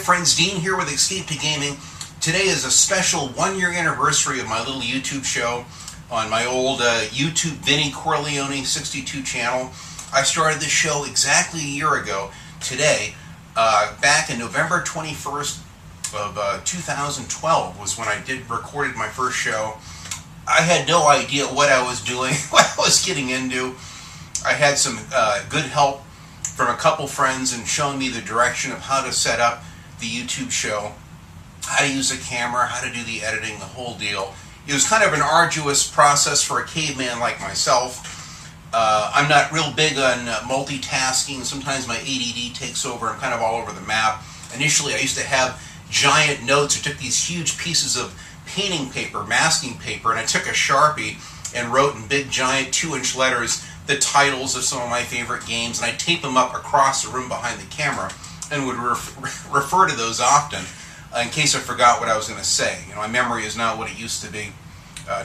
friends, Dean here with Escape to Gaming. Today is a special 1-year anniversary of my little YouTube show on my old YouTube Vinny Corleone 62 channel. I started this show exactly a year ago today, back in November 21st of 2012 was when I recorded my first show. I had no idea what I was doing, what I was getting into. I had some good help from a couple friends and showing me the direction of how to set up the YouTube show, how to use a camera, how to do the editing, the whole deal. It was kind of an arduous process for a caveman like myself. I'm not real big on multitasking. Sometimes my ADD takes over. I'm kind of all over the map. Initially, I used to have giant notes. I took these huge pieces of painting paper, masking paper, and I took a Sharpie and wrote in big, giant 2-inch letters the titles of some of my favorite games, and I'd tape them up across the room behind the camera and would refer to those often in case I forgot what I was going to say. You know, my memory is not what it used to be.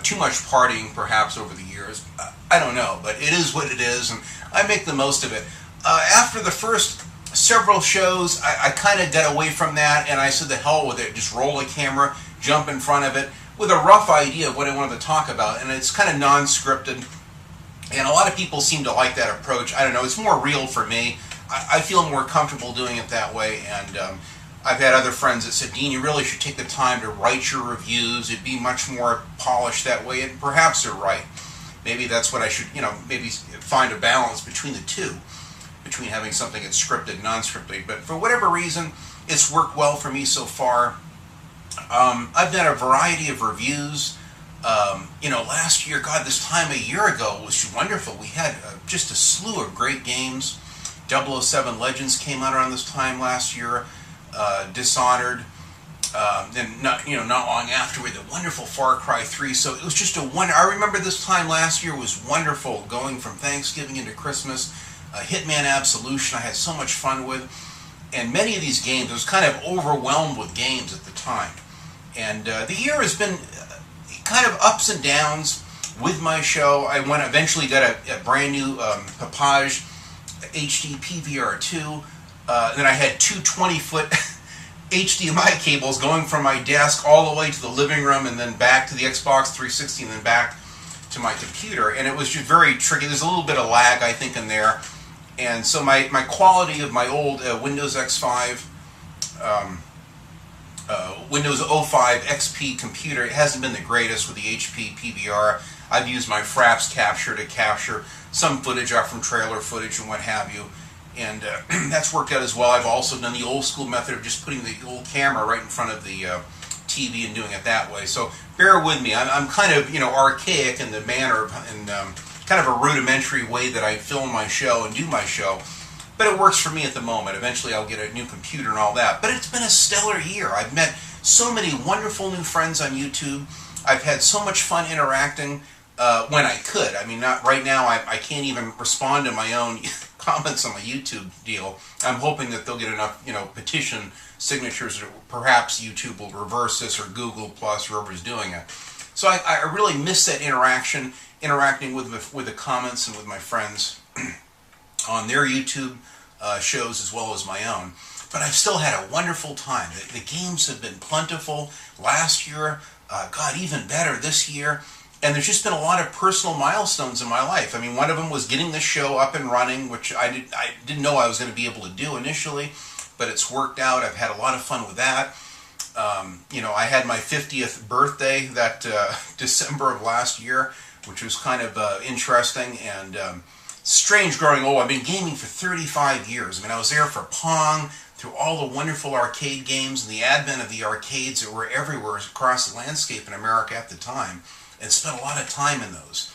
Too much partying, perhaps, over the years. I don't know, but it is what it is, and I make the most of it. After the first several shows, I kind of got away from that, and I said, the hell with it. Just roll a camera, jump in front of it, with a rough idea of what I wanted to talk about, and it's kind of non-scripted. And a lot of people seem to like that approach. I don't know, it's more real for me. I feel more comfortable doing it that way, and I've had other friends that said, Dean, you really should take the time to write your reviews. It'd be much more polished that way, and perhaps they're right. Maybe that's what I should, maybe find a balance between the two, between having something that's scripted and non-scripted. But for whatever reason, it's worked well for me so far. I've done a variety of reviews. Last year, God, this time a year ago was wonderful. We had just a slew of great games. 007 Legends came out around this time last year. Dishonored. Then not long afterward, the wonderful Far Cry 3. So it was just I remember this time last year was wonderful, going from Thanksgiving into Christmas. Hitman Absolution I had so much fun with. And many of these games, I was kind of overwhelmed with games at the time. And the year has been kind of ups and downs with my show. I eventually got a brand new Papage HD PVR2. Then I had two 20-foot HDMI cables going from my desk all the way to the living room and then back to the Xbox 360 and then back to my computer. And it was just very tricky. There's a little bit of lag, I think, in there. And so my quality of my old Windows X5, Windows 05 XP computer, it hasn't been the greatest with the HP PVR. I've used my Fraps capture to capture some footage out from trailer footage and what have you. And that's worked out as well. I've also done the old school method of just putting the old camera right in front of the TV and doing it that way. So bear with me. I'm kind of archaic in the manner and kind of a rudimentary way that I film my show and do my show. But it works for me at the moment. Eventually I'll get a new computer and all that. But it's been a stellar year. I've met so many wonderful new friends on YouTube. I've had so much fun interacting when I could. I mean, not right now. I can't even respond to my own comments on my YouTube deal. I'm hoping that they'll get enough, petition signatures that perhaps YouTube will reverse this, or Google Plus, whoever's doing it. So I really miss that interacting with the comments and with my friends on their YouTube shows as well as my own. But I've still had a wonderful time. The games have been plentiful last year. God, even better this year. And there's just been a lot of personal milestones in my life. I mean, one of them was getting the show up and running, which I didn't know I was going to be able to do initially, but it's worked out. I've had a lot of fun with that. I had my 50th birthday that December of last year, which was kind of interesting and strange growing old. I've been gaming for 35 years. I mean, I was there for Pong, through all the wonderful arcade games and the advent of the arcades that were everywhere across the landscape in America at the time, and spent a lot of time in those.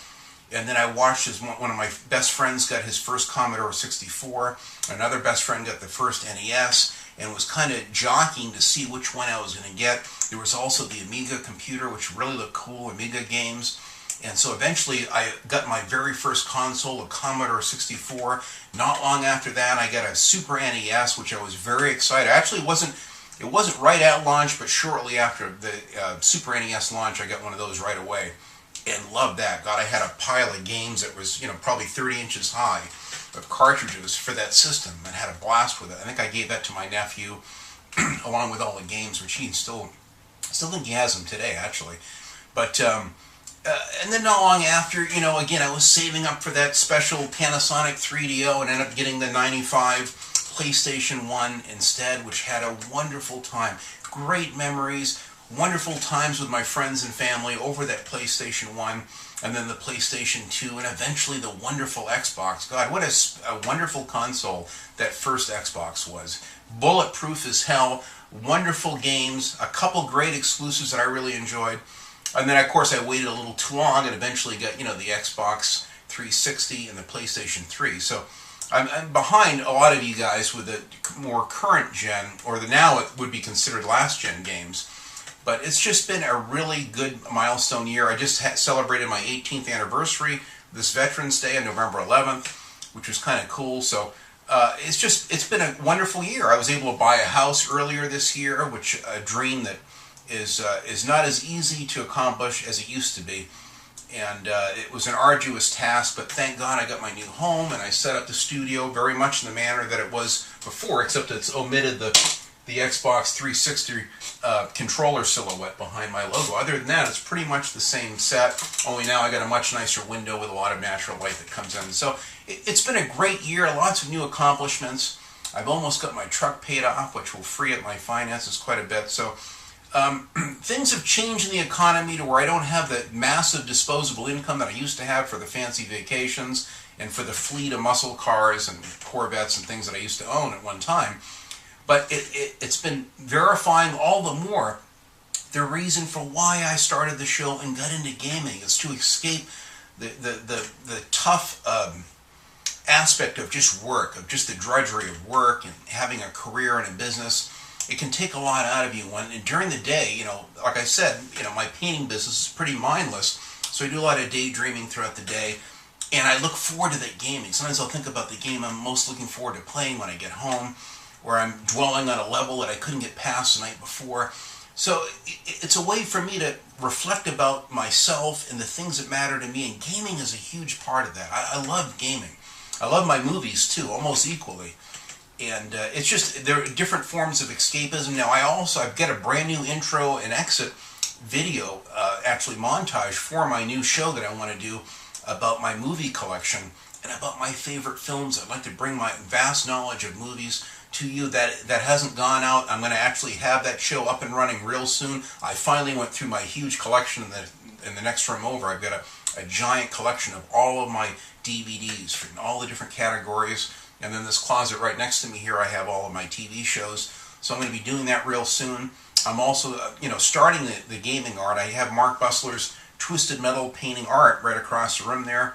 And then I watched as one of my best friends got his first Commodore 64, another best friend got the first NES, and was kind of jockeying to see which one I was going to get. There was also the Amiga computer, which really looked cool, Amiga games. And so eventually I got my very first console, a Commodore 64. Not long after that, I got a Super NES, which I was very excited. Actually, it wasn't right at launch, but shortly after the Super NES launch, I got one of those right away. And loved that. God, I had a pile of games that was, probably 30 inches high of cartridges for that system and had a blast with it. I think I gave that to my nephew, along with all the games, which he still think he has them today, actually. But and then not long after, again, I was saving up for that special Panasonic 3DO and ended up getting the 95 PlayStation 1 instead, which had a wonderful time. Great memories, wonderful times with my friends and family over that PlayStation 1, and then the PlayStation 2, and eventually the wonderful Xbox. God, what a wonderful console that first Xbox was. Bulletproof as hell, wonderful games, a couple great exclusives that I really enjoyed. And then, of course, I waited a little too long and eventually got, the Xbox 360 and the PlayStation 3. So I'm behind a lot of you guys with the more current gen, or the now it would be considered last gen games. But it's just been a really good milestone year. I just celebrated my 18th anniversary this Veterans Day on November 11th, which was kind of cool. So it's been a wonderful year. I was able to buy a house earlier this year, which a dream that is not as easy to accomplish as it used to be. And it was an arduous task, but thank God I got my new home, and I set up the studio very much in the manner that it was before, except it's omitted the Xbox 360 controller silhouette behind my logo. Other than that, it's pretty much the same set, only now I got a much nicer window with a lot of natural light that comes in. So it's been a great year, lots of new accomplishments. I've almost got my truck paid off, which will free up my finances quite a bit. So things have changed in the economy to where I don't have the massive disposable income that I used to have for the fancy vacations and for the fleet of muscle cars and Corvettes and things that I used to own at one time. But it's been verifying all the more the reason for why I started the show and got into gaming is to escape the tough aspect of just work, of just the drudgery of work and having a career and a business. It can take a lot out of you. And during the day, like I said, my painting business is pretty mindless. So I do a lot of daydreaming throughout the day. And I look forward to that gaming. Sometimes I'll think about the game I'm most looking forward to playing when I get home, where I'm dwelling on a level that I couldn't get past the night before. So it's a way for me to reflect about myself and the things that matter to me. And gaming is a huge part of that. I love gaming. I love my movies too, almost equally. And it's just, there are different forms of escapism. Now I've got a brand new intro and exit video, actually montage for my new show that I want to do about my movie collection and about my favorite films. I'd like to bring my vast knowledge of movies to you that hasn't gone out. I'm going to actually have that show up and running real soon. I finally went through my huge collection in the next room over. I've got a giant collection of all of my DVDs from all the different categories. And then this closet right next to me here, I have all of my TV shows. So I'm going to be doing that real soon. I'm also, starting the gaming art. I have Mark Bussler's Twisted Metal painting art right across the room there.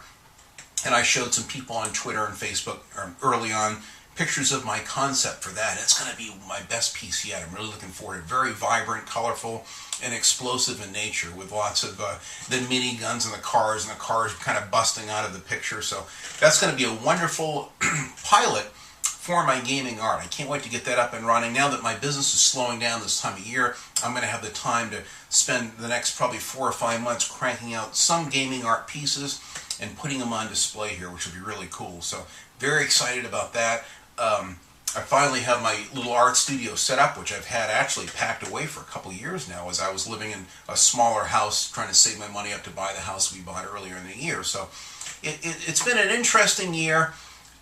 And I showed some people on Twitter and Facebook early on pictures of my concept for that. It's going to be my best piece yet. I'm really looking forward to it. Very vibrant, colorful, and explosive in nature, with lots of the miniguns and the cars kind of busting out of the picture. So that's going to be a wonderful pilot for my gaming art. I can't wait to get that up and running. Now that my business is slowing down this time of year, I'm going to have the time to spend the next probably 4 or 5 months cranking out some gaming art pieces and putting them on display here, which will be really cool. So very excited about that. I finally have my little art studio set up, which I've had actually packed away for a couple years now, as I was living in a smaller house trying to save my money up to buy the house we bought earlier in the year. So it's been an interesting year.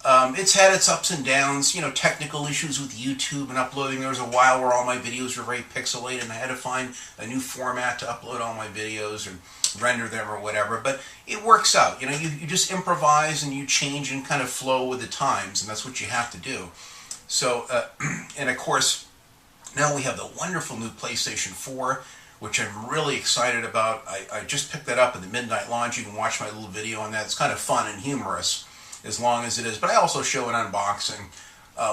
It's had its ups and downs, technical issues with YouTube and uploading. There was a while where all my videos were very pixelated and I had to find a new format to upload all my videos and render them or whatever. But it works out. You just improvise and you change and kind of flow with the times, and that's what you have to do. So, and of course, now we have the wonderful new PlayStation 4, which I'm really excited about. I just picked that up in the Midnight Lounge. You can watch my little video on that. It's kind of fun and humorous, as long as it is. But I also show an unboxing,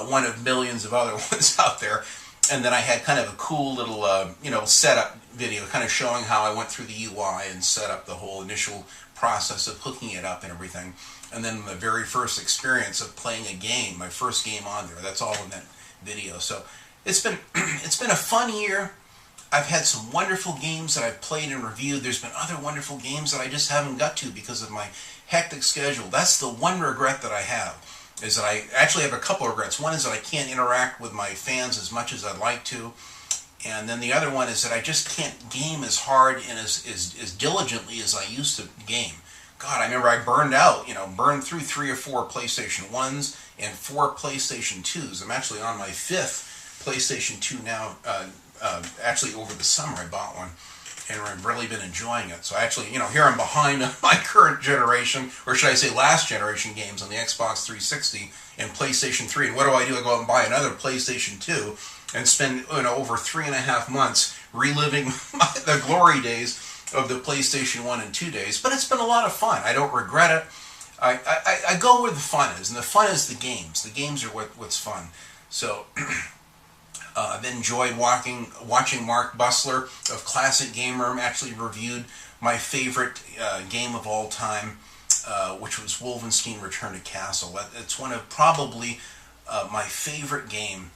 one of millions of other ones out there. And then I had kind of a cool little, setup video, kind of showing how I went through the UI and set up the whole initial process of hooking it up and everything. And then the very first experience of playing a game, my first game on there. That's all in that video. So it's been a fun year. I've had some wonderful games that I've played and reviewed. There's been other wonderful games that I just haven't got to because of my hectic schedule. That's the one regret that I have, is that I actually have a couple of regrets. One is that I can't interact with my fans as much as I'd like to. And then the other one is that I just can't game as hard and as diligently as I used to game. God, I remember I burned through 3 or 4 PlayStation 1s and 4 PlayStation 2s. I'm actually on my 5th PlayStation 2 now. Actually, over the summer I bought one, and I've really been enjoying it. So actually, here I'm behind my current generation, or should I say last generation games on the Xbox 360 and PlayStation 3. And what do? I go out and buy another PlayStation 2 and spend over 3.5 months reliving the glory days of the PlayStation 1 and 2 days. But it's been a lot of fun. I don't regret it. I go where the fun is, and the fun is the games. The games are what's fun. So I've enjoyed watching Mark Bussler of Classic Gamer actually reviewed my favorite game of all time, which was Wolfenstein Return to Castle. It's one of probably my favorite game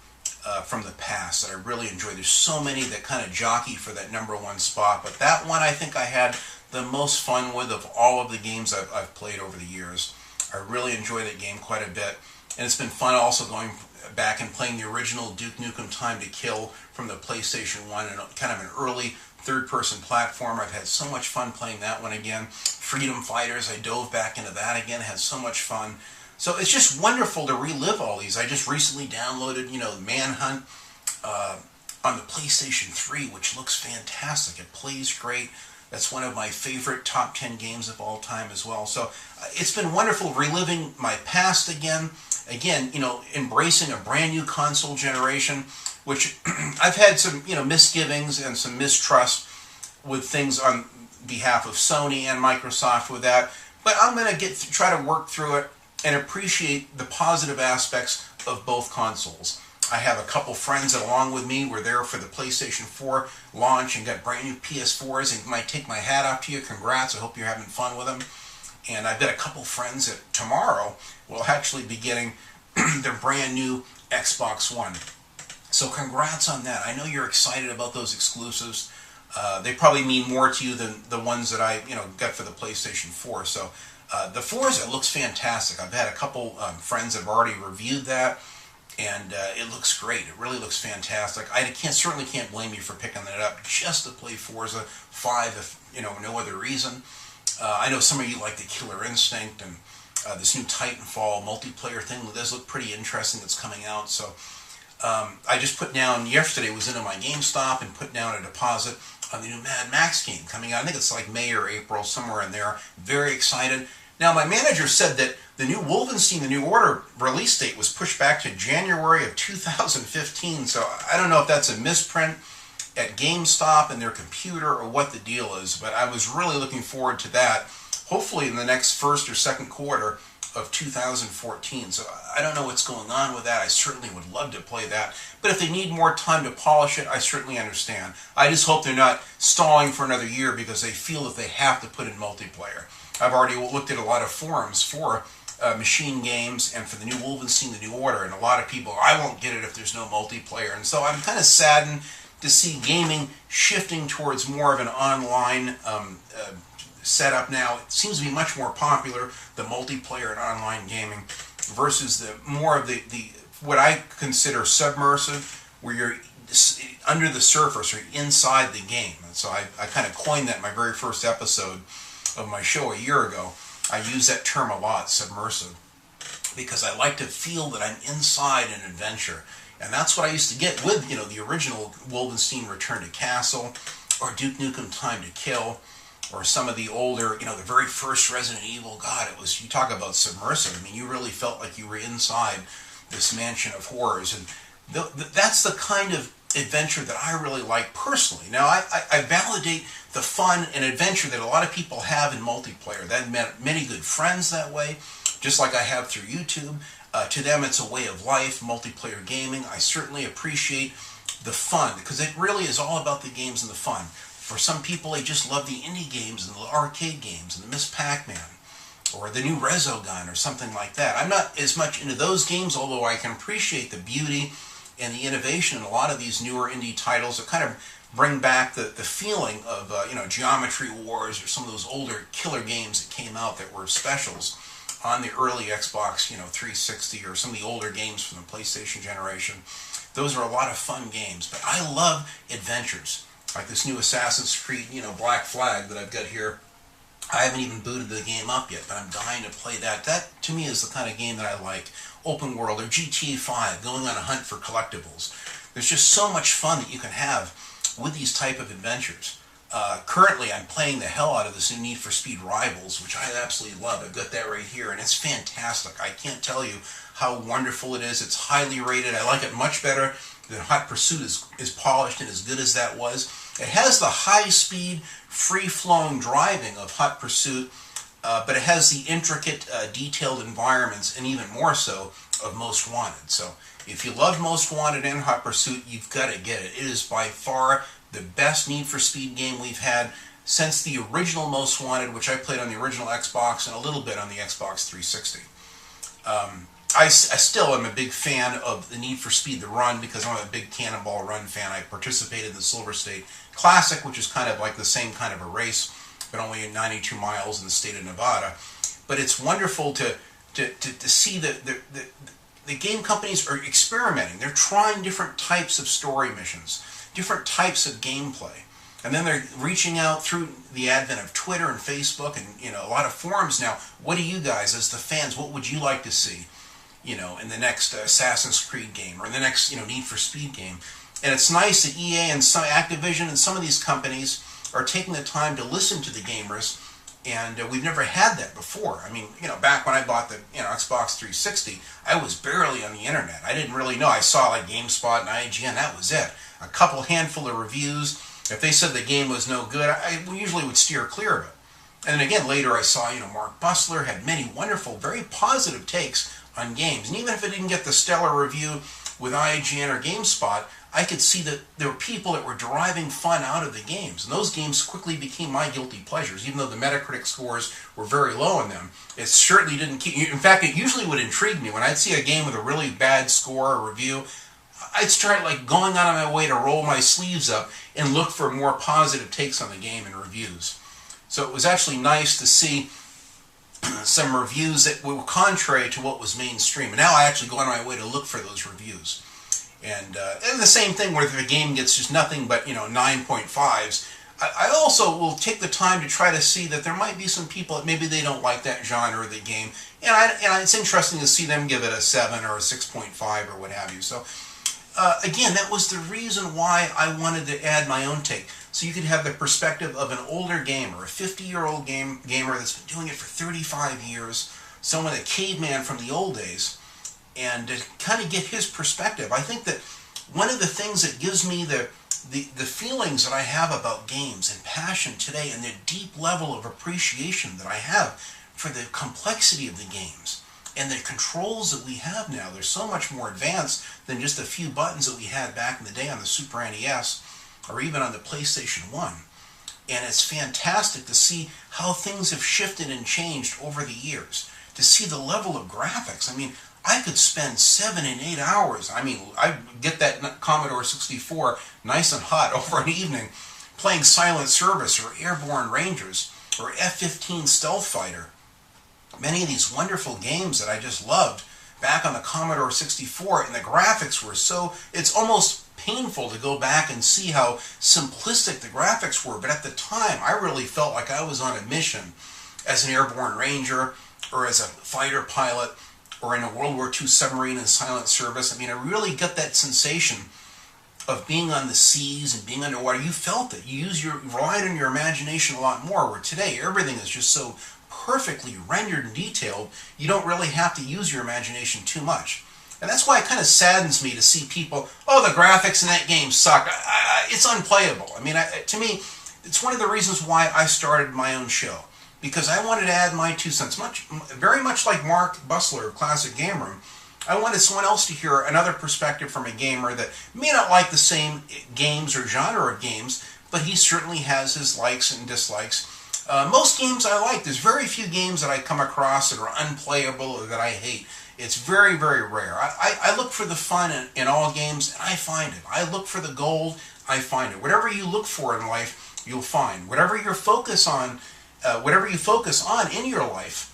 from the past that I really enjoy. There's so many that kind of jockey for that #1 spot, but that one I think I had the most fun with of all of the games I've played over the years. I really enjoy that game quite a bit, and it's been fun also going back and playing the original Duke Nukem Time to Kill from the PlayStation 1 and kind of an early third-person platform. I've had so much fun playing that one again. Freedom Fighters, I dove back into that again, had so much fun. So it's just wonderful to relive all these. I just recently downloaded, Manhunt on the PlayStation 3, which looks fantastic. It plays great. That's one of my favorite top 10 games of all time as well. So it's been wonderful reliving my past again. Again, embracing a brand new console generation, which I've had some, misgivings and some mistrust with things on behalf of Sony and Microsoft with that. But I'm going to try to work through it and appreciate the positive aspects of both consoles. I have a couple friends that, along with me, were there for the PlayStation 4 launch and got brand new PS4s, and might take my hat off to you. Congrats. I hope you're having fun with them. And I've got a couple friends that tomorrow will actually be getting their brand new Xbox One. So congrats on that. I know you're excited about those exclusives. They probably mean more to you than the ones that I got for the PlayStation 4. So the Forza looks fantastic. I've had a couple friends that have already reviewed that, and it looks great. It really looks fantastic. I certainly can't blame you for picking that up just to play Forza 5, if no other reason. I know some of you like the Killer Instinct and this new Titanfall multiplayer thing. It does look pretty interesting that's coming out. So I just put down, yesterday was into my GameStop and put down a deposit on the new Mad Max game coming out. I think it's like May or April, somewhere in there. Very excited. Now, my manager said that the new Wolfenstein, the New Order release date was pushed back to January of 2015. So I don't know if that's a misprint at GameStop and their computer or what the deal is, but I was really looking forward to that, hopefully in the next first or second quarter of 2014. So I don't know what's going on with that. I certainly would love to play that, but if they need more time to polish it, I certainly understand. I just hope they're not stalling for another year because they feel that they have to put in multiplayer. I've already looked at a lot of forums for machine games and for the new Wolfenstein, the New Order, and a lot of people, I won't get it if there's no multiplayer. And so I'm kind of saddened to see gaming shifting towards more of an online setup now. It seems to be much more popular, the multiplayer and online gaming, versus the more of the what I consider submersive, where you're under the surface or inside the game. And so I kind of coined that in my very first episode of my show a year ago. I use that term a lot, submersive, because I like to feel that I'm inside an adventure. And that's what I used to get with, the original Wolfenstein Return to Castle, or Duke Nukem Time to Kill, or some of the older, the very first Resident Evil. God, you talk about submersive. I mean, you really felt like you were inside this mansion of horrors. And that's the kind of adventure that I really like personally. Now, I validate the fun and adventure that a lot of people have in multiplayer. That met many good friends that way, just like I have through YouTube. To them, it's a way of life, multiplayer gaming. I certainly appreciate the fun, because it really is all about the games and the fun. For some people, they just love the indie games and the arcade games and the Miss Pac-Man or the new Resogun or something like that. I'm not as much into those games, although I can appreciate the beauty and the innovation in a lot of these newer indie titles that kind of bring back the feeling of Geometry Wars or some of those older killer games that came out that were specials on the early Xbox, 360 or some of the older games from the PlayStation generation. Those are a lot of fun games, but I love adventures. Like this new Assassin's Creed, Black Flag that I've got here. I haven't even booted the game up yet, but I'm dying to play that. That, to me, is the kind of game that I like. Open world, or GTA 5, going on a hunt for collectibles. There's just so much fun that you can have with these type of adventures. Currently, I'm playing the hell out of this new Need for Speed Rivals, which I absolutely love. I've got that right here, and it's fantastic. I can't tell you how wonderful it is. It's highly rated. I like it much better than Hot Pursuit is polished and as good as that was. It has the high-speed, free-flowing driving of Hot Pursuit, but it has the intricate, detailed environments, and even more so, of Most Wanted. So, if you love Most Wanted and Hot Pursuit, you've got to get it. It is by far the best Need for Speed game we've had since the original Most Wanted, which I played on the original Xbox and a little bit on the Xbox 360. I still am a big fan of the Need for Speed The Run because I'm a big Cannonball Run fan. I participated in the Silver State Classic, which is kind of like the same kind of a race, but only 92 miles in the state of Nevada. But it's wonderful to see that the game companies are experimenting. They're trying different types of story missions, different types of gameplay. And then they're reaching out through the advent of Twitter and Facebook and a lot of forums now. What do you guys, as the fans, what would you like to see, in the next Assassin's Creed game or in the next Need for Speed game? And it's nice that EA and Activision and some of these companies are taking the time to listen to the gamers, and we've never had that before. I mean, back when I bought the Xbox 360, I was barely on the internet. I didn't really know. I saw like GameSpot and IGN. That was it. A couple handful of reviews. If they said the game was no good, I usually would steer clear of it. And then again, later I saw, Mark Bussler had many wonderful, very positive takes on games. And even if it didn't get the stellar review with IGN or GameSpot, I could see that there were people that were deriving fun out of the games. And those games quickly became my guilty pleasures, even though the Metacritic scores were very low on them. It certainly didn't keep... In fact, it usually would intrigue me. When I'd see a game with a really bad score or review, I'd start going out of my way to roll my sleeves up and look for more positive takes on the game and reviews. So it was actually nice to see some reviews that were contrary to what was mainstream. And now I actually go out of my way to look for those reviews. And the same thing where if a game gets just nothing but 9.5s, I also will take the time to try to see that there might be some people that maybe they don't like that genre of the game, and it's interesting to see them give it a 7 or a 6.5 or what have you. So again, that was the reason why I wanted to add my own take, so you could have the perspective of an older gamer, a 50-year-old gamer that's been doing it for 35 years, someone, a caveman from the old days, and to kind of get his perspective. I think that one of the things that gives me the feelings that I have about games and passion today, and the deep level of appreciation that I have for the complexity of the games and the controls that we have now. They're so much more advanced than just a few buttons that we had back in the day on the Super NES or even on the PlayStation 1. And it's fantastic to see how things have shifted and changed over the years, to see the level of graphics. I mean, I could spend 7 and 8 hours. I mean, I get that Commodore 64 nice and hot over an evening playing Silent Service or Airborne Rangers or F-15 Stealth Fighter. Many of these wonderful games that I just loved back on the Commodore 64, and the graphics were so... It's almost painful to go back and see how simplistic the graphics were, but at the time I really felt like I was on a mission as an Airborne Ranger or as a fighter pilot or in a World War II submarine in Silent Service. I mean, I really got that sensation of being on the seas and being underwater. You felt it. You relied on your imagination a lot more, where today everything is just so perfectly rendered and detailed, you don't really have to use your imagination too much. And that's why it kind of saddens me to see people, oh, the graphics in that game suck. It's unplayable. I mean, to me, it's one of the reasons why I started my own show. Because I wanted to add my 2 cents. Very much like Mark Bussler of Classic Game Room, I wanted someone else to hear another perspective from a gamer that may not like the same games or genre of games, but he certainly has his likes and dislikes. Most games I like. There's very few games that I come across that are unplayable or that I hate. It's very, very rare. I look for the fun in all games, and I find it. I look for the gold, I find it. Whatever you look for in life, you'll find. Whatever you focus on in your life,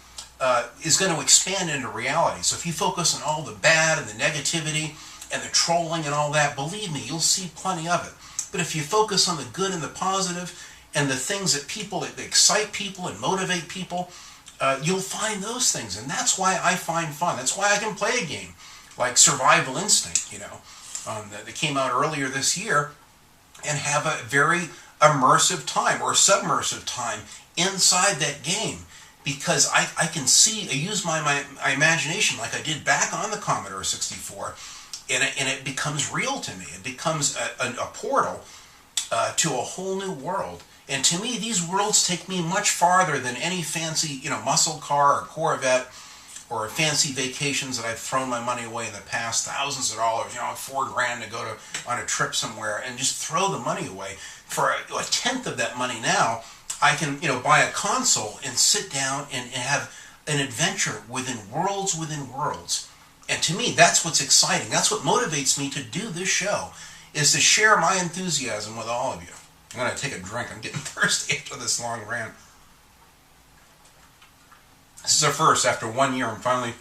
is going to expand into reality. So if you focus on all the bad and the negativity and the trolling and all that, believe me, you'll see plenty of it. But if you focus on the good and the positive and the things that excite people and motivate people, you'll find those things. And that's why I find fun. That's why I can play a game like Survival Instinct, that came out earlier this year, and have a very immersive time or submersive time inside that game. Because I can see, I use my imagination like I did back on the Commodore 64, and it becomes real to me. It becomes a portal to a whole new world. And to me, these worlds take me much farther than any fancy, muscle car or Corvette or fancy vacations that I've thrown my money away in the past, thousands of dollars, $4,000 to go on a trip somewhere, and just throw the money away. For a tenth of that money now, I can, buy a console and sit down and have an adventure within worlds. And to me, that's what's exciting. That's what motivates me to do this show, is to share my enthusiasm with all of you. I'm going to take a drink. I'm getting thirsty after this long rant. This is a first. After 1 year, I'm finally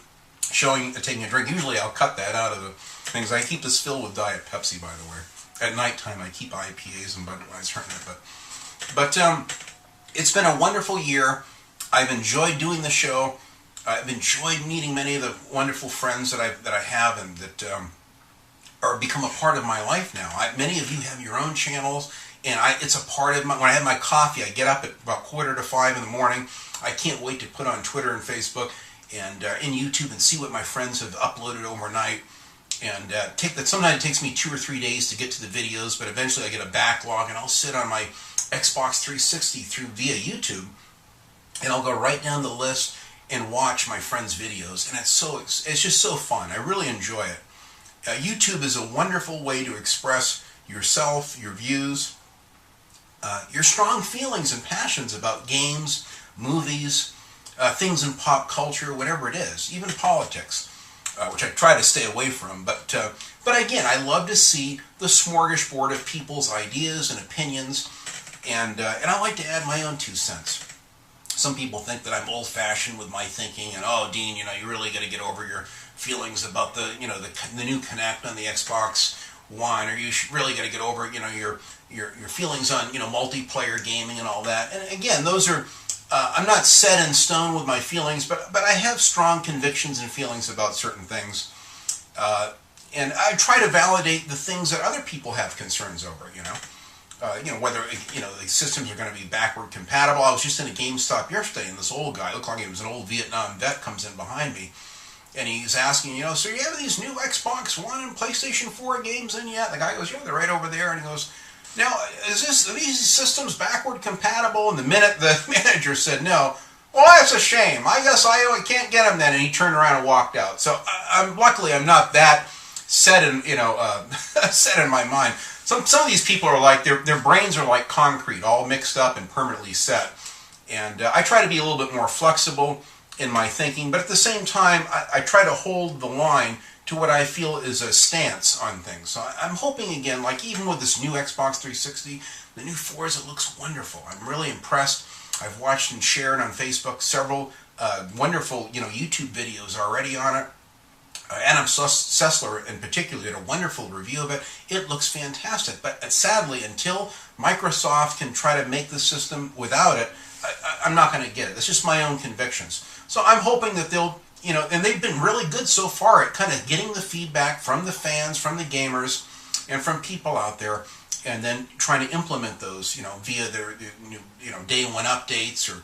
taking a drink. Usually I'll cut that out of the things. I keep this filled with Diet Pepsi, by the way. At nighttime, I keep IPAs and Budweiser in it. But it's been a wonderful year. I've enjoyed doing the show. I've enjoyed meeting many of the wonderful friends that I have and that are become a part of my life now. Many of you have your own channels, and it's a part of my. When I have my coffee, I get up at about 4:45 in the morning. I can't wait to put on Twitter and Facebook and in YouTube and see what my friends have uploaded overnight. And sometimes it takes me 2 or 3 days to get to the videos, but eventually I get a backlog, and I'll sit on my Xbox 360 via YouTube, and I'll go right down the list and watch my friends' videos, and it's just so fun. I really enjoy it. YouTube is a wonderful way to express yourself, your views, your strong feelings and passions about games, movies, things in pop culture, whatever it is, even politics, which I try to stay away from. But again, I love to see the smorgasbord of people's ideas and opinions, and I like to add my own 2 cents. Some people think that I'm old-fashioned with my thinking, and Dean, you really got to get over your feelings about the new Kinect on the Xbox One, or you should really got to get over your feelings on multiplayer gaming and all that. And again, those are I'm not set in stone with my feelings, but I have strong convictions and feelings about certain things, and I try to validate the things that other people have concerns over. Whether the systems are going to be backward compatible. I was just in a GameStop yesterday, and this old guy, looked like he was an old Vietnam vet, comes in behind me, and he's asking, so you have these new Xbox One and PlayStation 4 games in yet? The guy goes, yeah, they're right over there, and he goes, now, are these systems backward compatible? And the minute the manager said no, well, that's a shame. I guess I can't get them then, and he turned around and walked out. So luckily, I'm not that set in set in my mind. Some of these people are like, their brains are like concrete, all mixed up and permanently set. And I try to be a little bit more flexible in my thinking, but at the same time, I try to hold the line to what I feel is a stance on things. So I'm hoping, again, like even with this new Xbox 360, the new Forza looks wonderful. I'm really impressed. I've watched and shared on Facebook several wonderful YouTube videos already on it. Adam Sessler in particular did a wonderful review of it. It looks fantastic, but sadly, until Microsoft can try to make the system without it, I'm not going to get it. That's just my own convictions. So I'm hoping that they'll, and they've been really good so far at kind of getting the feedback from the fans, from the gamers, and from people out there, and then trying to implement those, via their new, day one updates or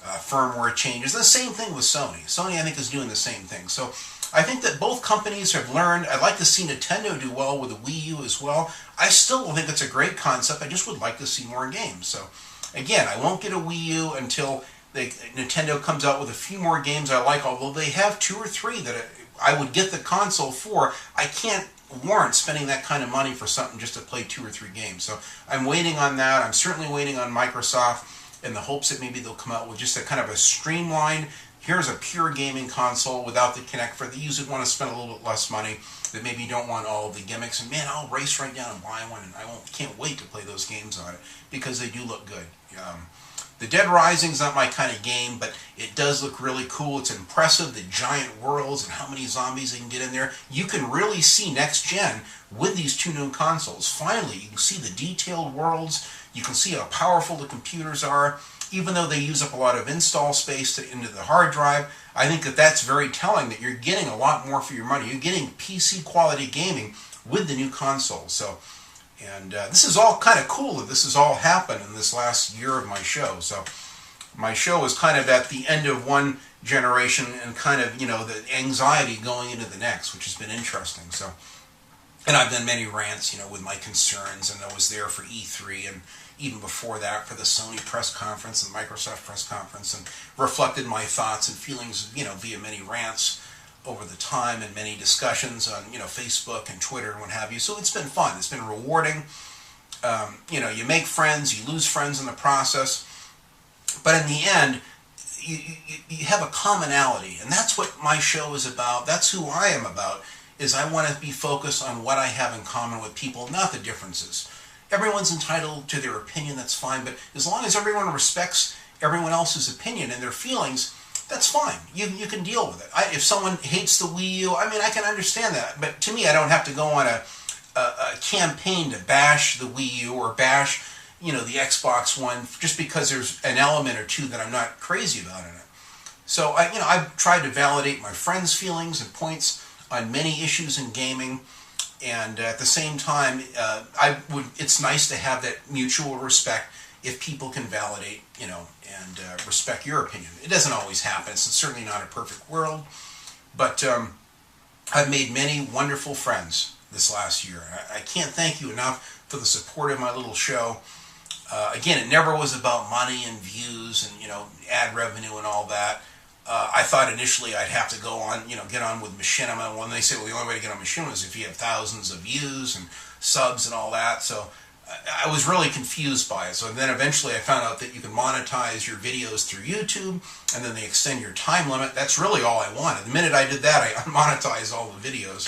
firmware changes. The same thing with Sony. Sony, I think, is doing the same thing. So I think that both companies have learned. I'd like to see Nintendo do well with the Wii U as well. I still think it's a great concept. I just would like to see more games. So again, I won't get a Wii U until Nintendo comes out with a few more games I like, although they have 2 or 3 that I would get the console for. I can't warrant spending that kind of money for something just to play 2 or 3 games. So I'm waiting on that. I'm certainly waiting on Microsoft in the hopes that maybe they'll come out with just a kind of a streamlined, here's a pure gaming console without the Kinect for the users who want to spend a little bit less money, that maybe don't want all of the gimmicks. And man, I'll race right down and buy one, and can't wait to play those games on it because they do look good. The Dead Rising's not my kind of game, but it does look really cool. It's impressive, the giant worlds and how many zombies they can get in there. You can really see next gen with these two new consoles. Finally, you can see the detailed worlds. You can see how powerful the computers are. Even though they use up a lot of install space into the hard drive, I think that that's very telling that you're getting a lot more for your money. You're getting PC quality gaming with the new console. So, and this is all kind of cool that this has all happened in this last year of my show. So my show is kind of at the end of one generation and kind of, the anxiety going into the next, which has been interesting. So, and I've done many rants, with my concerns, and I was there for E3 and even before that for the Sony press conference and Microsoft press conference, and reflected my thoughts and feelings, via many rants over the time and many discussions on, Facebook and Twitter and what have you. So it's been fun. It's been rewarding. You make friends, you lose friends in the process, but in the end, you have a commonality, and that's what my show is about. That's who I am about, is I want to be focused on what I have in common with people, not the differences. Everyone's entitled to their opinion, that's fine, but as long as everyone respects everyone else's opinion and their feelings, that's fine. You can deal with it. If someone hates the Wii U, I can understand that, but to me, I don't have to go on a campaign to bash the Wii U or bash, the Xbox One just because there's an element or two that I'm not crazy about in it. So, I've tried to validate my friends' feelings and points on many issues in gaming. And at the same time, it's nice to have that mutual respect if people can validate, and respect your opinion. It doesn't always happen. It's certainly not a perfect world. But I've made many wonderful friends this last year. I can't thank you enough for the support of my little show. Again, it never was about money and views and, ad revenue and all that. I thought initially I'd have to go on, get on with Machinima. When they say, well, the only way to get on Machinima is if you have thousands of views and subs and all that. So I was really confused by it. So then eventually I found out that you can monetize your videos through YouTube, and then they extend your time limit. That's really all I wanted. The minute I did that, I monetized all the videos.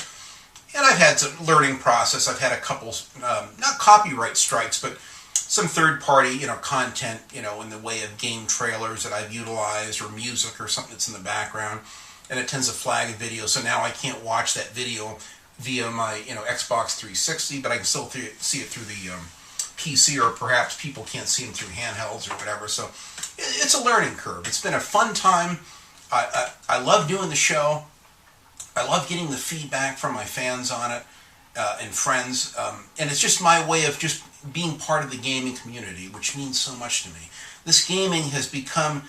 And I've had some learning process. I've had a couple, not copyright strikes, but some third-party, content, in the way of game trailers that I've utilized, or music or something that's in the background, and it tends to flag a video. So now I can't watch that video via my, Xbox 360, but I can still see it through the PC, or perhaps people can't see them through handhelds or whatever. So it's a learning curve. It's been a fun time. I love doing the show. I love getting the feedback from my fans on it and friends, and it's just my way of just being part of the gaming community, which means so much to me. This gaming has become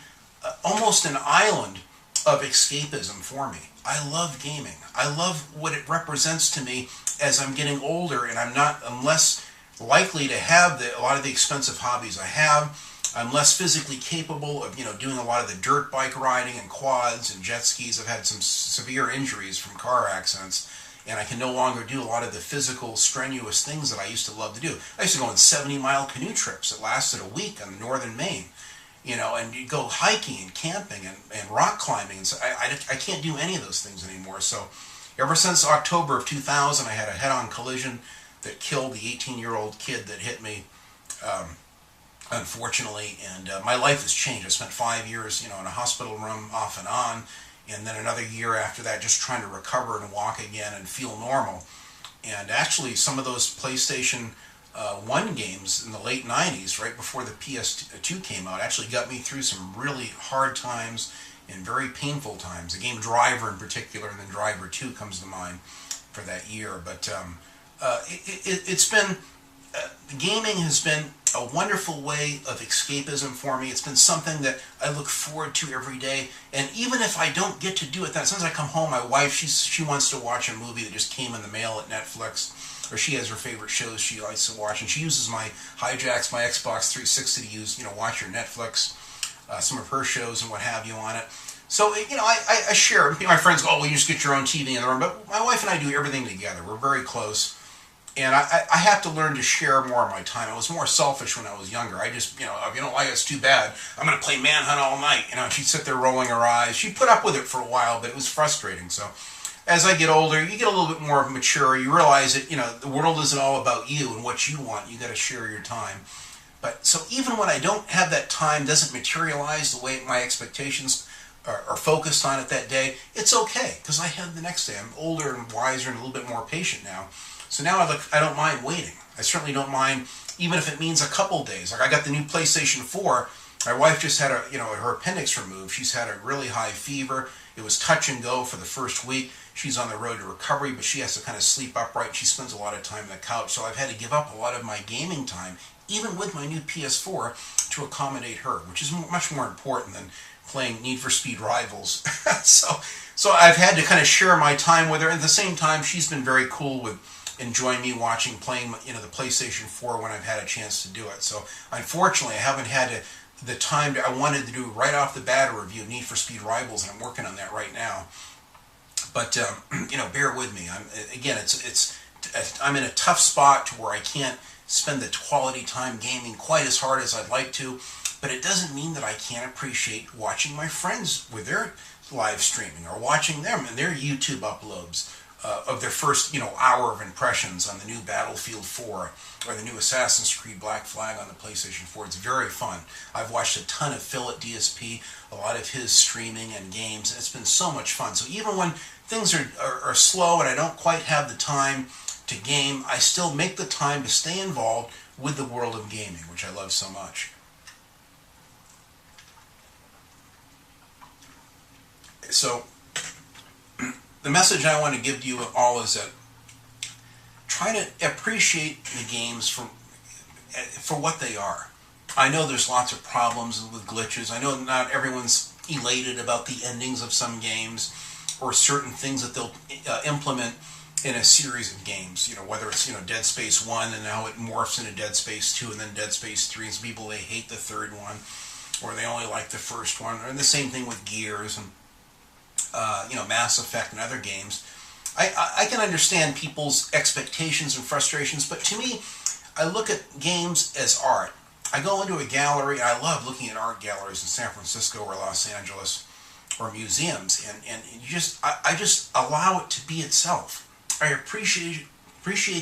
almost an island of escapism for me. I love gaming. I love what it represents to me as I'm getting older, and I'm less likely to have a lot of the expensive hobbies I have. I'm less physically capable of, doing a lot of the dirt bike riding and quads and jet skis. I've had some severe injuries from car accidents, and I can no longer do a lot of the physical, strenuous things that I used to love to do. I used to go on 70-mile canoe trips that lasted a week on northern Maine, and you go hiking and camping and rock climbing. And so I can't do any of those things anymore. So ever since October of 2000, I had a head-on collision that killed the 18-year-old kid that hit me, unfortunately, and my life has changed. I spent 5 years, in a hospital room off and on, and then another year after that just trying to recover and walk again and feel normal. And actually some of those PlayStation 1 games in the late 90s, right before the PS2 came out, actually got me through some really hard times and very painful times. The game Driver in particular, and then Driver 2 comes to mind for that year. But it's been, gaming has been a wonderful way of escapism for me. It's been something that I look forward to every day. And even if I don't get to do it, as soon as I come home, my wife, she wants to watch a movie that just came in the mail at Netflix, or she has her favorite shows she likes to watch, and she uses hijacks my Xbox 360 to use, watch her Netflix, some of her shows and what have you on it. So, I share. My friends go, oh, well, you just get your own TV in the room. But my wife and I do everything together. We're very close. And I have to learn to share more of my time. I was more selfish when I was younger. I just, if you don't like it, it's too bad. I'm going to play Manhunt all night. She'd sit there rolling her eyes. She put up with it for a while, but it was frustrating. So as I get older, you get a little bit more mature. You realize that, the world isn't all about you and what you want. You got to share your time. But so even when I don't have that time, doesn't materialize the way my expectations are focused on it that day, it's okay, because I have the next day. I'm older and wiser and a little bit more patient now. So now I don't mind waiting. I certainly don't mind, even if it means a couple days. Like I got the new PlayStation 4. My wife just had her appendix removed. She's had a really high fever. It was touch and go for the first week. She's on the road to recovery, but she has to kind of sleep upright. She spends a lot of time on the couch. So I've had to give up a lot of my gaming time, even with my new PS4, to accommodate her, which is much more important than playing Need for Speed Rivals. so I've had to kind of share my time with her. At the same time, she's been very cool with enjoying me playing the PlayStation 4 when I've had a chance to do it. So unfortunately, I haven't had the time I wanted to do right off the bat a review of Need for Speed Rivals, and I'm working on that right now. But bear with me. I'm in a tough spot to where I can't spend the quality time gaming quite as hard as I'd like to. But it doesn't mean that I can't appreciate watching my friends with their live streaming, or watching them and their YouTube uploads of their first hour of impressions on the new Battlefield 4 or the new Assassin's Creed Black Flag on the PlayStation 4. It's very fun. I've watched a ton of Phil at DSP, a lot of his streaming and games, and it's been so much fun. So even when things are slow and I don't quite have the time to game, I still make the time to stay involved with the world of gaming, which I love so much. So the message I want to give to you all is that try to appreciate the games for what they are. I know there's lots of problems with glitches. I know not everyone's elated about the endings of some games or certain things that they'll implement in a series of games. Whether it's Dead Space 1 and now it morphs into Dead Space 2 and then Dead Space 3, and some people, they hate the third one or they only like the first one. And the same thing with Gears and Mass Effect and other games. I can understand people's expectations and frustrations, but to me, I look at games as art. I go into a gallery, and I love looking at art galleries in San Francisco or Los Angeles or museums, and I just allow it to be itself. I appreciate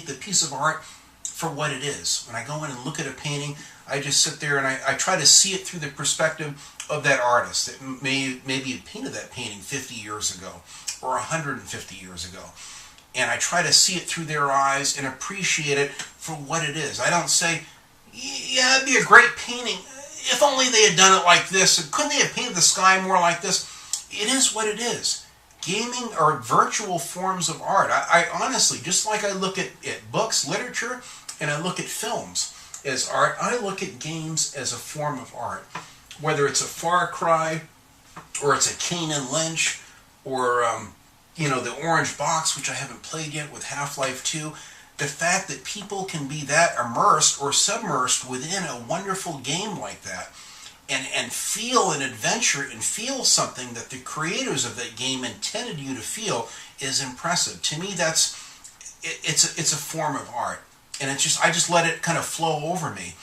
the piece of art for what it is. When I go in and look at a painting, I just sit there and I try to see it through the perspective of that artist that maybe painted that painting 50 years ago or 150 years ago. And I try to see it through their eyes and appreciate it for what it is. I don't say, yeah, it'd be a great painting if only they had done it like this. Couldn't they have painted the sky more like this? It is what it is. Gaming are virtual forms of art. I honestly, just like I look at books, literature, and I look at films as art, I look at games as a form of art. Whether it's a Far Cry, or it's a Kane and Lynch, or the Orange Box, which I haven't played yet, with Half-Life 2, the fact that people can be that immersed or submersed within a wonderful game like that, and feel an adventure and feel something that the creators of that game intended you to feel, is impressive. To me, it's a form of art, and I just let it kind of flow over me.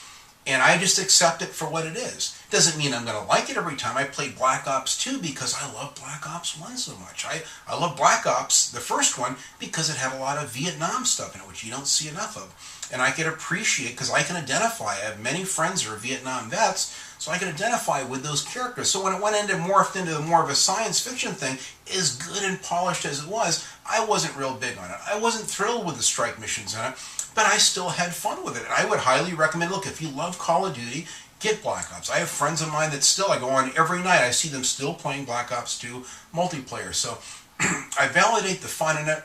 And I just accept it for what it is. Doesn't mean I'm going to like it every time. I play Black Ops 2 because I love Black Ops 1 so much. I love Black Ops, the first one, because it had a lot of Vietnam stuff in it, which you don't see enough of. And I can appreciate, because I can identify. I have many friends who are Vietnam vets, so I can identify with those characters. So when it morphed into more of a science fiction thing, as good and polished as it was, I wasn't real big on it. I wasn't thrilled with the strike missions in it, but I still had fun with it. And I would highly recommend, look, if you love Call of Duty, get Black Ops. I have friends of mine that I go on every night, I see them still playing Black Ops 2 multiplayer. So I validate the fun in it,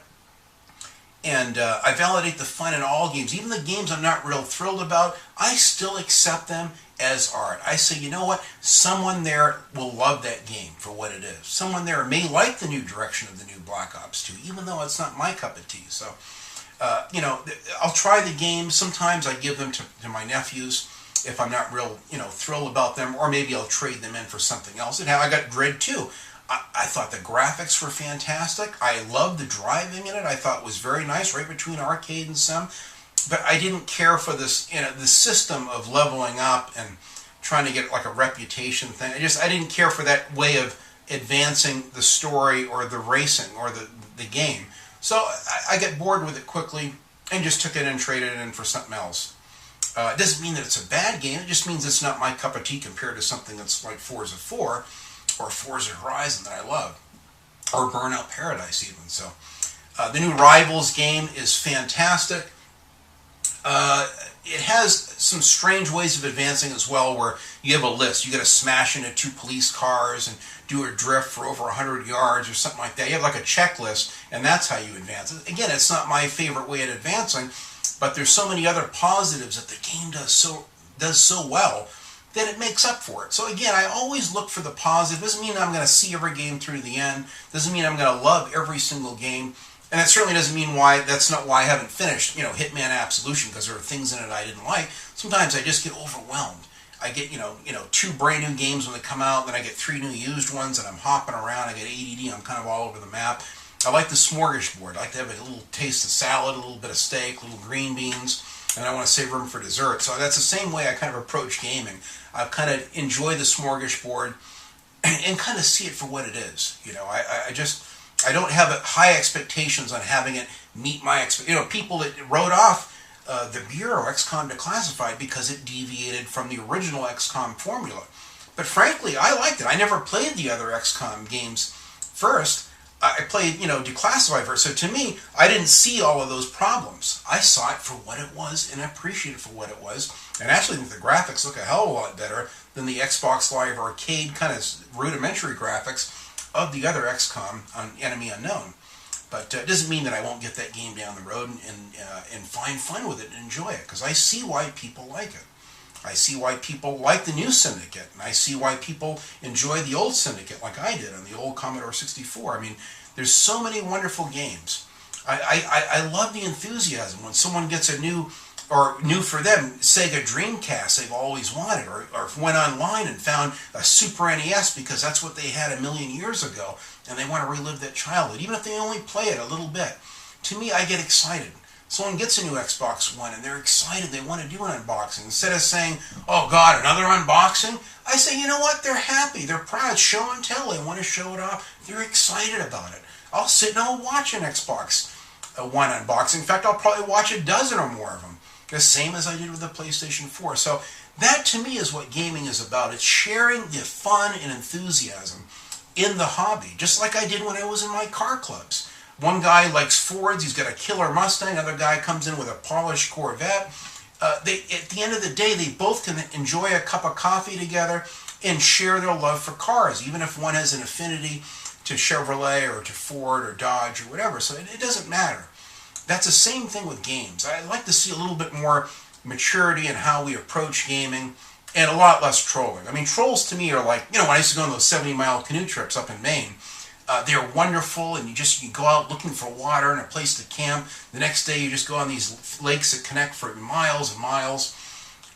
and I validate the fun in all games. Even the games I'm not real thrilled about, I still accept them as art. I say, you know what? Someone there will love that game for what it is. Someone there may like the new direction of the new Black Ops 2, even though it's not my cup of tea. So, I'll try the games. Sometimes I give them to my nephews if I'm not real, thrilled about them, or maybe I'll trade them in for something else. And I got Dread 2. I thought the graphics were fantastic. I loved the driving in it. I thought it was very nice, right between arcade and sim. But I didn't care for this, the system of leveling up and trying to get like a reputation thing. I didn't care for that way of advancing the story or the racing or the game. So I got bored with it quickly and just took it and traded it in for something else. It doesn't mean that it's a bad game. It just means it's not my cup of tea compared to something that's like Forza 4 or Forza Horizon that I love, or Burnout Paradise even. So the new Rivals game is fantastic. It has some strange ways of advancing as well, where you have a list. You got to smash into 2 police cars and do a drift for over 100 yards or something like that. You have like a checklist, and that's how you advance. Again, it's not my favorite way of advancing, but there's so many other positives that the game does so well that it makes up for it. So again, I always look for the positive. Doesn't mean I'm going to see every game through the end. Doesn't mean I'm going to love every single game. And that certainly doesn't mean that's not why I haven't finished, Hitman Absolution, because there are things in it I didn't like. Sometimes I just get overwhelmed. I get, 2 brand new games when they come out, then I get 3 new used ones, and I'm hopping around. I get ADD. I'm kind of all over the map. I like the smorgasbord. I like to have a little taste of salad, a little bit of steak, a little green beans, and I want to save room for dessert. So that's the same way I kind of approach gaming. I kind of enjoy the smorgasbord and kind of see it for what it is. I don't have high expectations on having it meet my expectations. People that wrote off the Bureau XCOM Declassified because it deviated from the original XCOM formula. But frankly, I liked it. I never played the other XCOM games first. I played, Declassified first. So to me, I didn't see all of those problems. I saw it for what it was and appreciated it for what it was. And actually, I think the graphics look a hell of a lot better than the Xbox Live Arcade kind of rudimentary graphics of the other XCOM on Enemy Unknown. But it doesn't mean that I won't get that game down the road and find fun with it and enjoy it, because I see why people like it. I see why people like the new Syndicate, and I see why people enjoy the old Syndicate like I did on the old Commodore 64. I mean, there's so many wonderful games. I love the enthusiasm when someone gets a new for them, Sega Dreamcast they've always wanted, or went online and found a Super NES because that's what they had a million years ago, and they want to relive that childhood, even if they only play it a little bit. To me, I get excited. Someone gets a new Xbox One and they're excited, they want to do an unboxing. Instead of saying, oh God, another unboxing, I say, you know what, they're happy, they're proud, show and tell, they want to show it off, they're excited about it. I'll sit and I'll watch an Xbox One unboxing. In fact, I'll probably watch a dozen or more of them. The same as I did with the PlayStation 4. So that to me is what gaming is about. It's sharing the fun and enthusiasm in the hobby, just like I did when I was in my car clubs. One guy likes Fords, he's got a killer Mustang, another guy comes in with a polished Corvette. At the end of the day, they both can enjoy a cup of coffee together and share their love for cars, even if one has an affinity to Chevrolet or to Ford or Dodge or whatever. So it doesn't matter. That's the same thing with games. I'd like to see a little bit more maturity in how we approach gaming and a lot less trolling. I mean, trolls to me are like, when I used to go on those 70-mile canoe trips up in Maine, they're wonderful, and you go out looking for water and a place to camp. The next day you just go on these lakes that connect for miles and miles,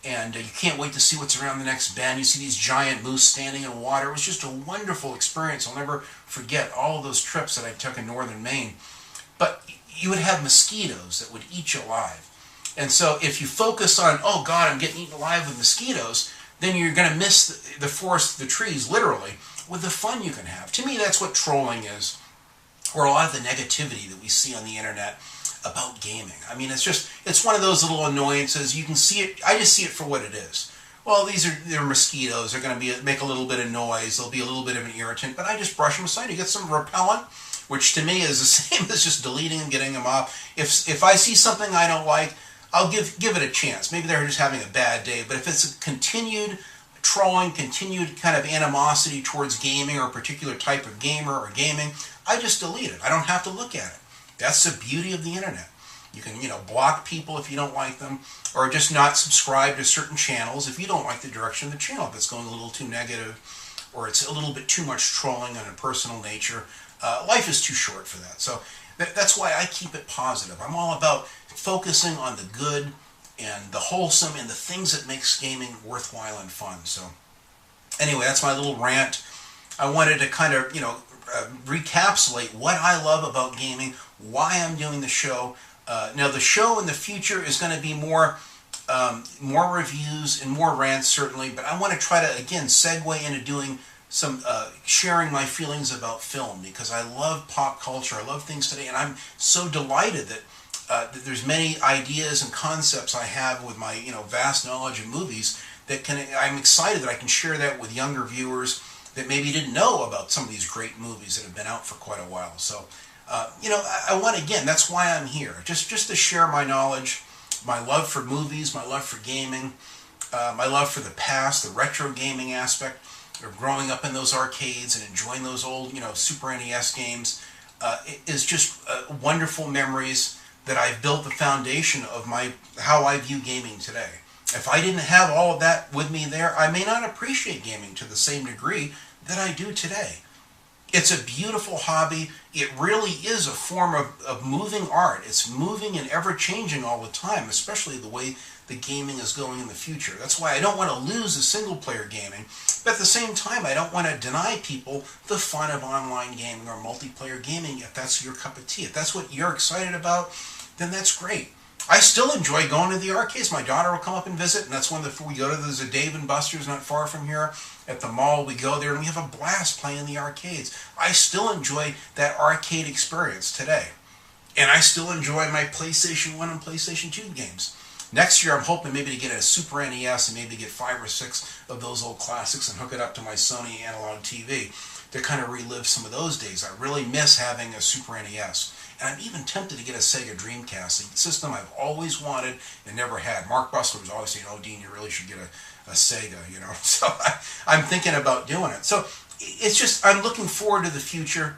and you can't wait to see what's around the next bend. You see these giant moose standing in water. It was just a wonderful experience. I'll never forget all of those trips that I took in northern Maine. But you would have mosquitoes that would eat you alive. And so if you focus on, oh God, I'm getting eaten alive with mosquitoes, then you're going to miss the forest, the trees, literally, with the fun you can have. To me, that's what trolling is, or a lot of the negativity that we see on the internet about gaming. I mean, it's one of those little annoyances. You can see it, I just see it for what it is. Well, they're mosquitoes. They're going to make a little bit of noise. They'll be a little bit of an irritant, but I just brush them aside. You get some repellent, which to me is the same as just deleting and getting them off. If I see something I don't like, I'll give it a chance. Maybe they're just having a bad day, but if it's a continued trolling, continued kind of animosity towards gaming or a particular type of gamer or gaming, I just delete it. I don't have to look at it. That's the beauty of the internet. You can, block people if you don't like them, or just not subscribe to certain channels if you don't like the direction of the channel, if it's going a little too negative, or it's a little bit too much trolling on a personal nature. Life is too short for that. So that's why I keep it positive. I'm all about focusing on the good and the wholesome and the things that makes gaming worthwhile and fun. So anyway, that's my little rant. I wanted to kind of, recapsulate what I love about gaming, why I'm doing the show. Now the show in the future is going to be more reviews and more rants certainly, but I want to try to again segue into doing some sharing my feelings about film, because I love pop culture, I love things today, and I'm so delighted that There's many ideas and concepts I have with my vast knowledge of movies I'm excited that I can share that with younger viewers that maybe didn't know about some of these great movies that have been out for quite a while. So, I want, again, that's why I'm here, just to share my knowledge, my love for movies, my love for gaming, my love for the past, the retro gaming aspect of growing up in those arcades and enjoying those old, Super NES games. It is just wonderful memories that I've built the foundation of how I view gaming today. If I didn't have all of that with me there, I may not appreciate gaming to the same degree that I do today. It's a beautiful hobby. It really is a form of moving art. It's moving and ever-changing all the time, especially the way the gaming is going in the future. That's why I don't want to lose the single-player gaming, but at the same time, I don't want to deny people the fun of online gaming or multiplayer gaming if that's your cup of tea. If that's what you're excited about, then that's great. I still enjoy going to the arcades. My daughter will come up and visit, and that's when we go to. There's a Dave & Buster's not far from here at the mall. We go there and we have a blast playing the arcades. I still enjoy that arcade experience today. And I still enjoy my PlayStation 1 and PlayStation 2 games. Next year I'm hoping maybe to get a Super NES and maybe get 5 or 6 of those old classics and hook it up to my Sony analog TV to kind of relive some of those days. I really miss having a Super NES. And I'm even tempted to get a Sega Dreamcast, a system I've always wanted and never had. Mark Bussler was always saying, "Oh, Dean, you really should get a Sega," So I'm thinking about doing it. So it's just, I'm looking forward to the future,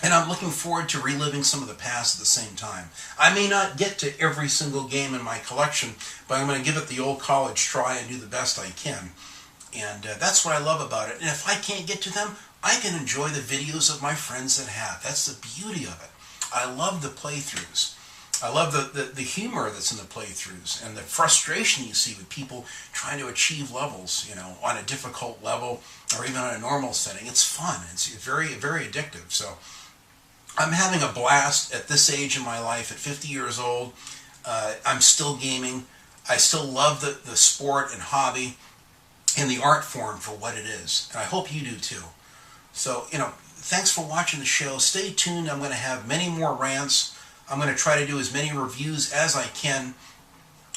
and I'm looking forward to reliving some of the past at the same time. I may not get to every single game in my collection, but I'm going to give it the old college try and do the best I can. And that's what I love about it. And if I can't get to them, I can enjoy the videos of my friends that have. That's the beauty of it. I love the playthroughs. I love the humor that's in the playthroughs and the frustration you see with people trying to achieve levels, on a difficult level or even on a normal setting. It's fun. It's very, very addictive. So I'm having a blast at this age in my life. At 50 years old, I'm still gaming. I still love the sport and hobby and the art form for what it is. And I hope you do too. So, thanks for watching the show. Stay tuned. I'm going to have many more rants. I'm going to try to do as many reviews as I can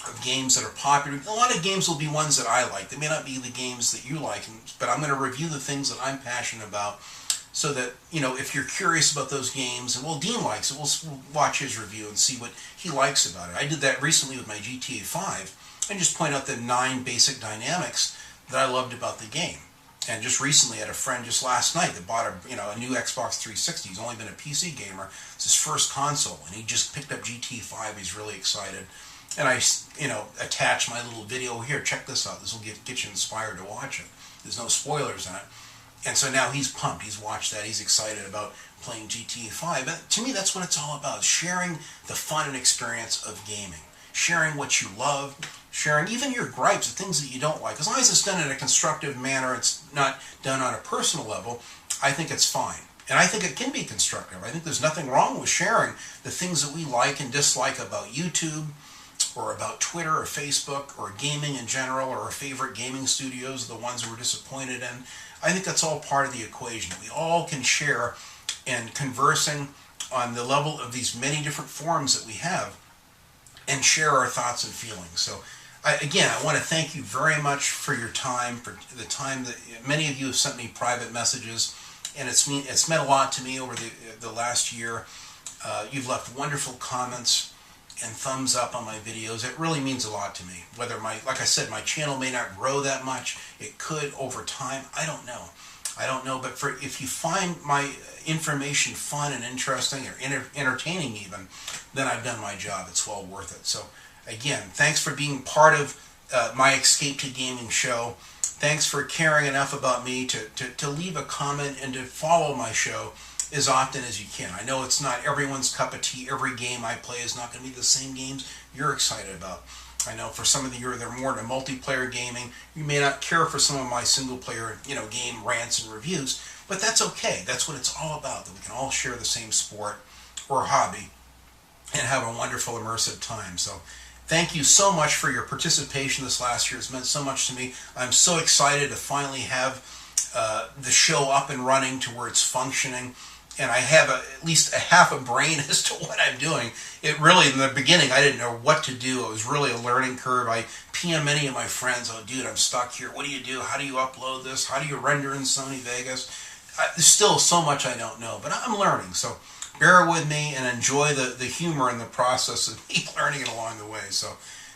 of games that are popular. A lot of games will be ones that I like. They may not be the games that you like, but I'm going to review the things that I'm passionate about so that, if you're curious about those games, and Dean likes it, we'll watch his review and see what he likes about it. I did that recently with my GTA 5 and just point out the 9 basic dynamics that I loved about the game. And just recently, I had a friend just last night that bought a new Xbox 360. He's only been a PC gamer. It's his first console, and he just picked up GT 5. He's really excited. And I, attached my little video here. Check this out. This will get you inspired to watch it. There's no spoilers in it. And so now he's pumped. He's watched that. He's excited about playing GT 5. But to me, that's what it's all about, sharing the fun and experience of gaming. Sharing what you love, sharing even your gripes, the things that you don't like. As long as it's done in a constructive manner, it's not done on a personal level, I think it's fine. And I think it can be constructive. I think there's nothing wrong with sharing the things that we like and dislike about YouTube, or about Twitter or Facebook, or gaming in general, or our favorite gaming studios, the ones we're disappointed in. I think that's all part of the equation. We all can share in conversing on the level of these many different forums that we have, and share our thoughts and feelings. So, again, I want to thank you very much for your time, for the time that many of you have sent me private messages, and it's meant a lot to me over the last year. You've left wonderful comments and thumbs up on my videos. It really means a lot to me. Whether like I said, my channel may not grow that much. It could over time. I don't know. But if you find my information fun and interesting or entertaining even, then I've done my job. It's well worth it. So again, thanks for being part of my Escape to Gaming show. Thanks for caring enough about me to leave a comment and to follow my show as often as you can. I know it's not everyone's cup of tea. Every game I play is not going to be the same games you're excited about. I know for some of you, they're more into multiplayer gaming. You may not care for some of my single-player, game rants and reviews, but that's okay. That's what it's all about, that we can all share the same sport or hobby and have a wonderful, immersive time. So thank you so much for your participation this last year. It's meant so much to me. I'm so excited to finally have the show up and running to where it's functioning. and I have at least a half a brain as to what I'm doing. It really, in the beginning, I didn't know what to do. It was really a learning curve. I PM many of my friends, oh dude, I'm stuck here. What do you do? How do you upload this? How do you render in Sony Vegas? There's still so much I don't know, but I'm learning. So bear with me and enjoy the humor in the process of me learning it along the way. So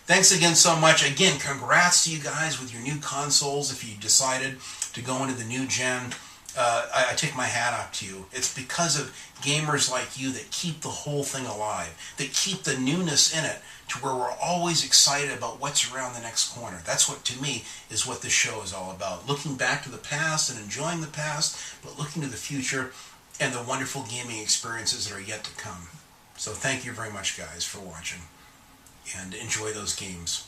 thanks again so much. Again, congrats to you guys with your new consoles. If you decided to go into the new gen, I take my hat off to you. It's because of gamers like you that keep the whole thing alive, that keep the newness in it to where we're always excited about what's around the next corner. That's what, to me, is what this show is all about. Looking back to the past and enjoying the past, but looking to the future and the wonderful gaming experiences that are yet to come. So thank you very much, guys, for watching, and enjoy those games.